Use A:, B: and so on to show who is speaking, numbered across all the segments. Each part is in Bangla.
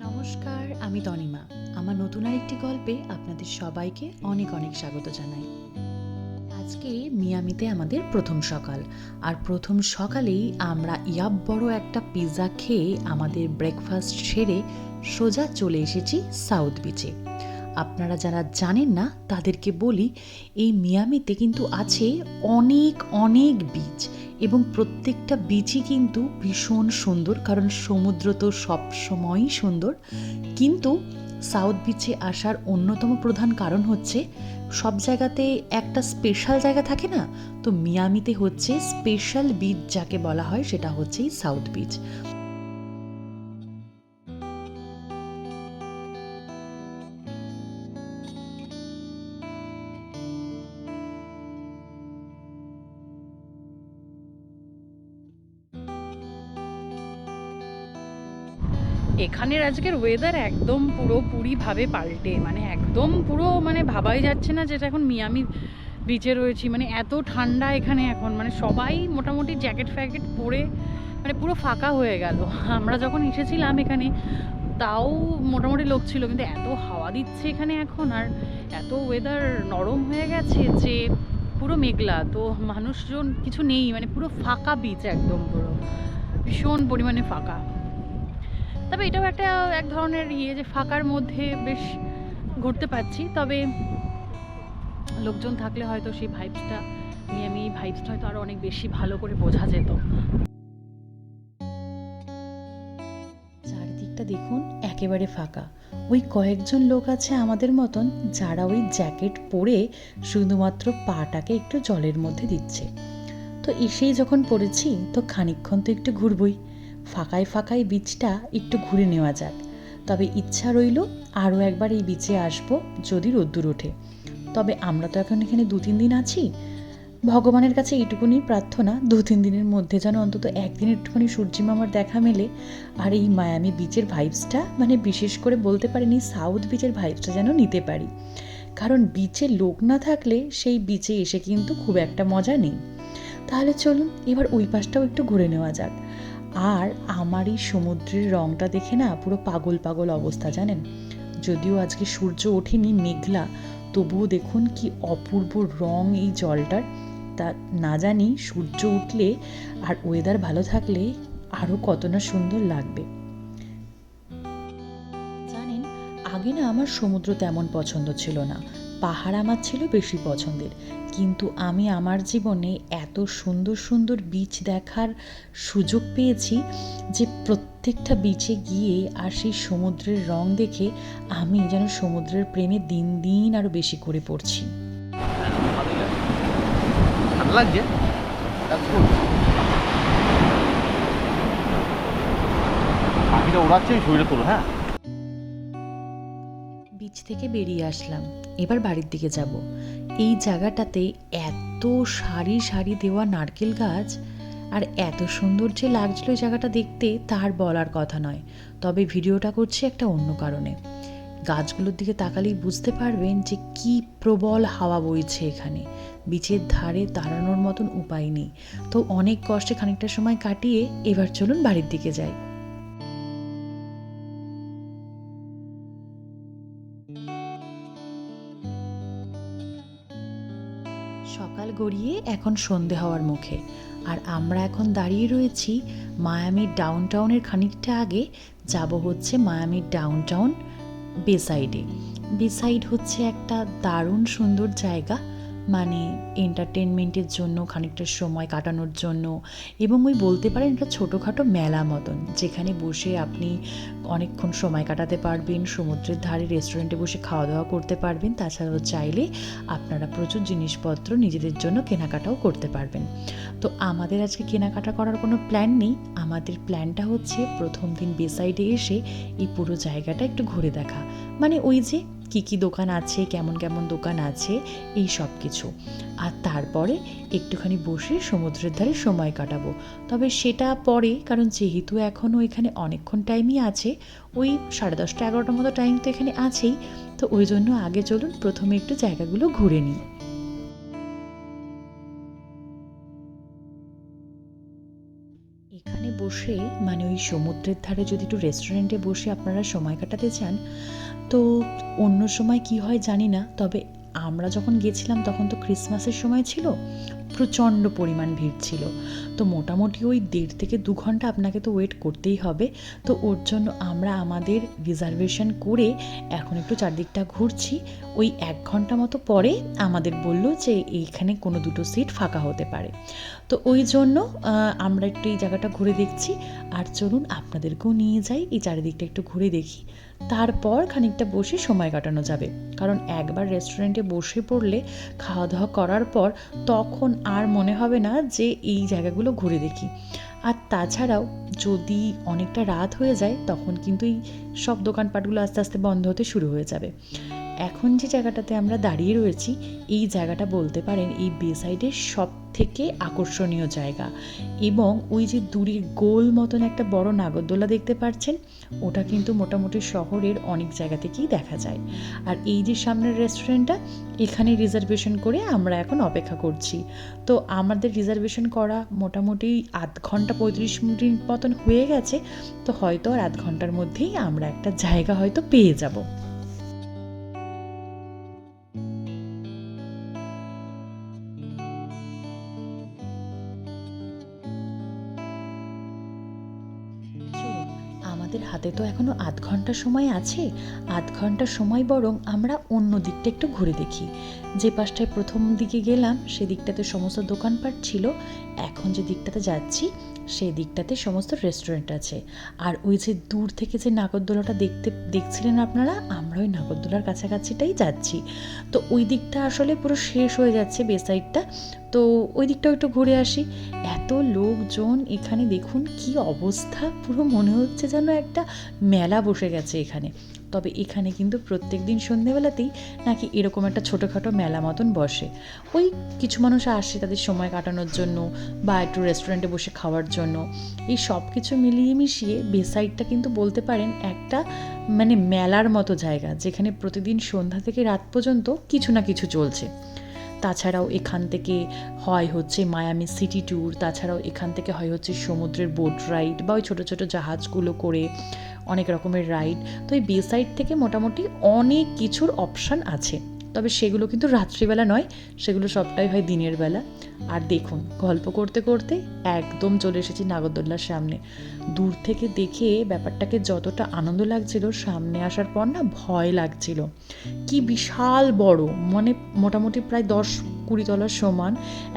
A: নমস্কার, আমি তনিমা। আমার নতুন আরেকটি গল্পে আপনাদের সবাইকে অনেক অনেক স্বাগত জানাই। আজকে মিয়ামিতে আমাদের প্রথম সকাল, আর প্রথম সকালেই আমরা বড় একটা পিৎজা খেয়ে আমাদের ব্রেকফাস্ট সেরে সোজা চলে এসেছি সাউথ বিচে। আপনারা যারা জানেন না তাদেরকে বলি, এই মিয়ামিতে কিন্তু আছে অনেক অনেক বিচ, এবং প্রত্যেকটা বিচই কিন্তু ভীষণ সুন্দর, কারণ সমুদ্র তো সবসময়ই সুন্দর। কিন্তু সাউথ বিচে আসার অন্যতম প্রধান কারণ হচ্ছে, সব জায়গাতে একটা স্পেশাল জায়গা থাকে না, তো মিয়ামিতে হচ্ছে স্পেশাল বিচ যাকে বলা হয়, সেটা হচ্ছে এই সাউথ বিচ।
B: এখানের আজকের ওয়েদার একদম পুরোপুরিভাবে পাল্টে, মানে একদম পুরো, মানে ভাবাই যাচ্ছে না যেটা এখন মিয়ামি বিচে রয়েছি। মানে এত ঠান্ডা এখানে এখন, মানে সবাই মোটামুটি জ্যাকেট ফ্যাকেট পরে মানে পুরো ফাঁকা হয়ে গেল। আমরা যখন এসেছিলাম এখানে তাও মোটামুটি লোক ছিল, কিন্তু এত হাওয়া দিচ্ছে এখানে এখন, আর এত ওয়েদার নরম হয়ে গেছে যে পুরো মেঘলা, তো মানুষজন কিছু নেই, মানে পুরো ফাঁকা বিচ, একদম পুরো ভীষণ পরিমাণে ফাঁকা। তবে এটাও একটা এক ধরনের যে ফাঁকার মধ্যে বেশ ঘুরতে পারছি। তবে লোকজন থাকলে হয়তো সেই ভাইবসটা, মিয়ামি ভাইবসটা হয়তো আরও অনেক বেশি ভালো করে বোঝা যেত।
A: চারিদিকটা দেখুন, একেবারে ফাঁকা। ওই কয়েকজন লোক আছে আমাদের মতন, যারা ওই জ্যাকেট পরে শুধুমাত্র পাটাকে একটু জলের মধ্যে দিচ্ছে। তো এসেই যখন পড়েছি, তো খানিকক্ষণ তো একটু ঘুরবই, ফাঁকায় ফাঁকায় বিচটা একটু ঘুরে নেওয়া যাক। তবে ইচ্ছা রইল আরও একবার এই বিচে আসবো যদি রোদ্দুর ওঠে। তবে আমরা তো এখন এখানে 2-3 দিন আছি। ভগবানের কাছে এইটুকুনি প্রার্থনা, 2-3 দিনের মধ্যে যেন অন্তত একদিন একটুখানি সূর্যি মামার দেখা মেলে, আর এই মায়ামি বিচের ভাইবসটা, মানে বিশেষ করে বলতে পারিনি সাউথ বিচের ভাইবসটা যেন নিতে পারি। কারণ বিচে লোক না থাকলে সেই বিচে এসে কিন্তু খুব একটা মজা নেই। তাহলে চলুন এবার ওই পাশটাও একটু ঘুরে নেওয়া যাক। আর আমার এই সমুদ্রের রঙটা দেখে না পুরো পাগল পাগল অবস্থা, জানেন। যদিও আজকে সূর্য ওঠেনি, মেঘলা, তবুও দেখুন কি অপূর্ব রং এই জলটার। তা না জানি সূর্য উঠলে আর ওয়েদার ভালো থাকলে আরও কত না সুন্দর লাগবে। জানেন, আগে না আমার সমুদ্র তেমন পছন্দ ছিল না, পাহাড় আমার ছিল বেশি পছন্দের। কিন্তু আমি আমার জীবনে এত সুন্দর সুন্দর বিচ দেখার সুযোগ পেয়েছি যে প্রত্যেকটা বিচে গিয়ে আর সেই সমুদ্রের রং দেখে আমি যেন সমুদ্রের প্রেমে দিন দিন আরও বেশি করে পড়ছি।
C: ভালো লাগছে। পাখিটা ওড়াচ্ছে, ওই ছবিটা তোলো। হ্যাঁ,
A: বিচ থেকে বেরিয়ে আসলাম, এবার বাড়ির দিকে যাব। এই জায়গাটাতে এত সারি সারি দেওয়া নারকেল গাছ, আর এত সুন্দর যে লাগছিল এই জায়গাটা দেখতে, তার বলার কথা নয়। তবে ভিডিওটা করছি একটা অন্য কারণে। গাছগুলোর দিকে তাকালেই বুঝতে পারবেন যে কি প্রবল হাওয়া বইছে এখানে। বিচের ধারে দাঁড়ানোর মতন উপায় নেই। তো অনেক কষ্টে খানিকটা সময় কাটিয়ে এবার চলুন বাড়ির দিকে যাই। সকাল গড়িয়ে এখন সন্ধে হওয়ার মুখে, আর আমরা এখন দাঁড়িয়ে রয়েছি মায়ামির ডাউনটাউনের খানিকটা আগে। যাব হচ্ছে মায়ামির ডাউনটাউন বেসাইডে। বেসাইড হচ্ছে একটা দারুণ সুন্দর জায়গা, মানে এন্টারটেনমেন্টের জন্য, খানিকটা সময় কাটানোর জন্য, এবং ওই বলতে পারেন একটা ছোটোখাটো মেলা মতন, যেখানে বসে আপনি অনেকক্ষণ সময় কাটাতে পারবেন, সমুদ্রের ধারে রেস্টুরেন্টে বসে খাওয়া দাওয়া করতে পারবেন। তাছাড়াও চাইলে আপনারা প্রচুর জিনিসপত্র নিজেদের জন্য কেনাকাটাও করতে পারবেন। তো আমাদের আজকে কেনাকাটা করার কোনো প্ল্যান নেই। আমাদের প্ল্যানটা হচ্ছে প্রথম দিন বেসাইডে এসে এই পুরো জায়গাটা একটু ঘুরে দেখা, মানে ওই যে কী কী দোকান আছে, কেমন কেমন দোকান আছে, এই সব কিছু। আর তারপরে একটুখানি বসে সমুদ্রের ধারে সময় কাটাবো। তবে সেটা পরে, কারণ যেহেতু এখনও এখানে অনেকক্ষণ টাইমই আছে, ওই 10:30-11টার মতো টাইম তো এখানে আছেই। তো ওই জন্য আগে চলুন প্রথমে একটু জায়গাগুলো ঘুরে নিই। এখানে বসে মানে ওই সমুদ্রের ধারে যদি একটু রেস্টুরেন্টে বসে আপনারা সময় কাটাতে চান, তো অন্য সময় কি হয় জানি না, তবে আমরা যখন গেছিলাম তখন তো ক্রিসমাসের সময় ছিল, প্রচণ্ড পরিমাণ ভিড় ছিল। তো মোটামুটি ওই 1.5 থেকে 2 ঘন্টা আপনাকে তো ওয়েট করতেই হবে। তো ওর জন্য আমরা আমাদের রিজার্ভেশন করে এখন একটু চারদিকটা ঘুরছি। ওই 1 ঘন্টা মতো পরে আমাদের বলল যে এইখানে কোনো দুটো সিট ফাঁকা হতে পারে। তো ওই জন্য আমরা একটু এই জায়গাটা ঘুরে দেখছি। আর চলুন আপনাদেরকেও নিয়ে যাই, এই চারিদিকটা একটু ঘুরে দেখি, তারপর খানিকটা বসে সময় কাটানো যাবে। কারণ একবার রেস্টুরেন্টে বসে পড়লে খাওয়া দাওয়া করার পর তখন আর মনে হবে না যে এই জায়গাগুলো ঘুরে দেখি। আর তাছাড়াও যদি অনেকটা রাত হয়ে যায় তখন কিন্তু এই সব দোকানপাটগুলো আস্তে আস্তে বন্ধ হতে শুরু হয়ে যাবে। এখন যে জায়গাটাতে আমরা দাঁড়িয়ে রয়েছি, এই জায়গাটা বলতে পারেন এই বে সাইডের সব থেকে আকর্ষণীয় জায়গা। এবং ওই যে দূরে গোল মতন একটা বড় নাগরদোলা দেখতে পাচ্ছেন, ওটা কিন্তু মোটামুটি শহরের অনেক জায়গা থেকেই দেখা যায়। আর এই যে সামনের রেস্টুরেন্টটা, এখানে রিজার্ভেশন করে আমরা এখন অপেক্ষা করছি। তো আমাদের রিজার্ভেশন করা মোটামুটি 0.5 ঘন্টা 35 মিনিট মতন হয়ে গেছে। তো হয়তো আর 0.5 ঘন্টার মধ্যেই আমরা একটা জায়গা হয়তো পেয়ে যাব। চলুন, আমাদের হাতে তো এখনো 0.5 ঘন্টা সময় আছে। 0.5 ঘন্টা সময় বরং আমরা অন্য দিকটা একটু ঘুরে দেখি। যে পাশটায় প্রথম দিকে গেলাম সেদিকটাতে সমস্ত দোকানপাট ছিল, এখন যে দিকটাতে যাচ্ছি সেই দিকটাতে সমস্ত রেস্টুরেন্ট আছে। আর ওই যে দূর থেকে যে নাগরদোলাটা দেখছিলেন আপনারা, আমরা ওই নাগরদোলার কাছাকাছিটাই যাচ্ছি। তো ওই দিকটা আসলে পুরো শেষ হয়ে যাচ্ছে বে সাইডটা। তো ওই দিকটাও একটু ঘুরে আসি। এত লোকজন এখানে, দেখুন কি অবস্থা, পুরো মনে হচ্ছে যেন একটা মেলা বসে গেছে এখানে। তবে এখানে কিন্তু প্রত্যেক দিন সন্ধেবেলাতেই নাকি এরকম একটা ছোটোখাটো মেলা মতন বসে। ওই কিছু মানুষ আসে তাদের সময় কাটানোর জন্য বা একটু রেস্টুরেন্টে বসে খাওয়ার জন্য। এই সব কিছু মিলিয়ে মিশিয়ে বে সাইডটা কিন্তু বলতে পারেন একটা মানে মেলার মতো জায়গা, যেখানে প্রতিদিন সন্ধ্যা থেকে রাত পর্যন্ত কিছু না কিছু চলছে। তাছাড়াও এখান থেকে হয় হচ্ছে মায়ামি সিটি ট্যুর, তাছাড়াও এখান থেকে হয় হচ্ছে সমুদ্রের বোট রাইড বা ওই ছোটো ছোটো জাহাজগুলো করে অনেক রকমের রাইড। তো এই বে সাইড থেকে মোটামুটি অনেক কিছুর অপশান আছে, তবে সেগুলো কিন্তু রাত্রিবেলা নয়, সেগুলো সবটাই হয় দিনের বেলা। আর দেখুন, গল্প করতে করতে একদম চলে এসেছি নাগরদোল্লার সামনে। দূর থেকে দেখে ব্যাপারটাকে যতটা আনন্দ লাগছিল, সামনে আসার পর না ভয় লাগছিল। কি বিশাল বড়, মানে মোটামুটি প্রায় 10-20 তলার সমান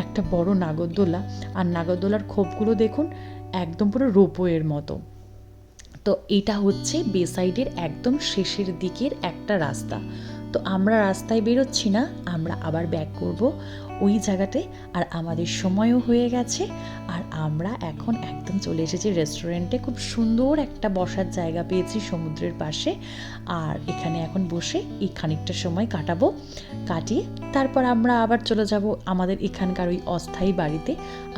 A: একটা বড় নাগরদোলা। আর নাগরদোলার খোপগুলো দেখুন, একদম পুরো রোপওয়ের মতো। তো এটা হচ্ছে বে সাইডের একদম শেষের দিকের একটা রাস্তা। তো আমরা রাস্তায় বেরোচ্ছি না, আমরা আবার ব্যাক করব ওই জায়গাতে। আর আমাদের সময়ও হয়ে গেছে, আর আমরা এখন একদম চলে এসেছি রেস্টুরেন্টে। খুব সুন্দর একটা বসার জায়গা পেয়েছি সমুদ্রের পাশে, আর এখানে এখন বসে এই খানিকটা সময় কাটিয়ে তারপর আমরা আবার চলে যাব আমাদের এখানকার ওই অস্থায়ী বাড়িতে।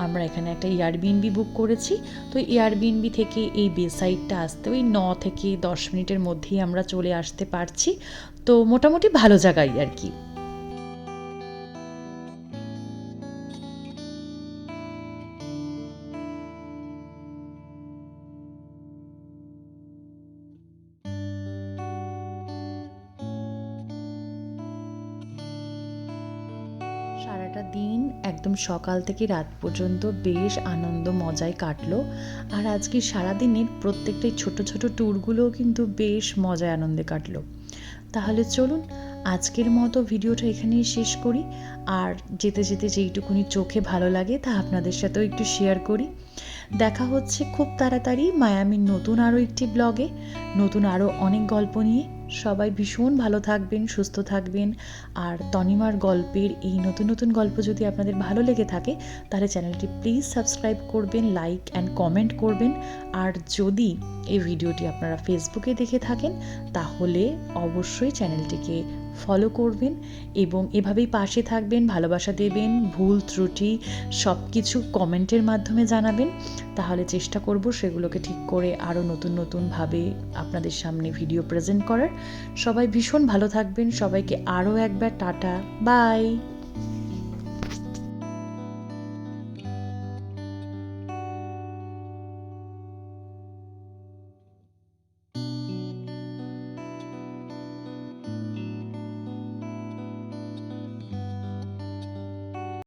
A: আমরা এখানে একটা এয়ারবিএনবি বুক করেছি। তো এয়ারবিএনবি থেকে এই বে সাইডটা আসতে ওই 9 থেকে 10 মিনিটের মধ্যেই আমরা চলে আসতে পারছি। তো মোটামুটি ভালো জায়গায় আর কি। সারাটা দিন একদম সকাল থেকে রাত পর্যন্ত বেশ আনন্দ মজায় কাটলো। আর আজকে সারাদিনের প্রত্যেকটাই ছোট ছোট ট্যুরগুলোও কিন্তু বেশ মজায় আনন্দে কাটলো। তাহলে চলুন আজকের মতো ভিডিওটা এখানেই শেষ করি। আর যেতে যেতে যেইটুকুনি চোখে ভালো লাগে তা আপনাদের সাথেও একটু শেয়ার করি। দেখা হচ্ছে খুব তাড়াতাড়ি মায়ামির নতুন আরও একটি ব্লগে, নতুন আরও অনেক গল্প নিয়ে। সবাই ভীষণ ভালো থাকবেন, সুস্থ থাকবেন। আর তনিমার গল্পের এই নতুন নতুন গল্প যদি আপনাদের ভালো লেগে থাকে, তাহলে চ্যানেলটি প্লিজ সাবস্ক্রাইব করবেন, লাইক অ্যান্ড কমেন্ট করবেন। আর যদি এই ভিডিওটি আপনারা ফেসবুকে দেখে থাকেন, তাহলে অবশ্যই চ্যানেলটিকে ফলো করবেন এবং এভাবেই পাশে থাকবেন, ভালোবাসা দেবেন, ভুল ত্রুটি সব কিছু কমেন্টের মাধ্যমে জানাবেন। তাহলে চেষ্টা করব সেগুলোকে ঠিক করে আরও নতুন নতুনভাবে আপনাদের সামনে ভিডিও প্রেজেন্ট করার। সবাই ভীষণ ভালো থাকবেন, সবাইকে আরও একবার টাটা, বাই।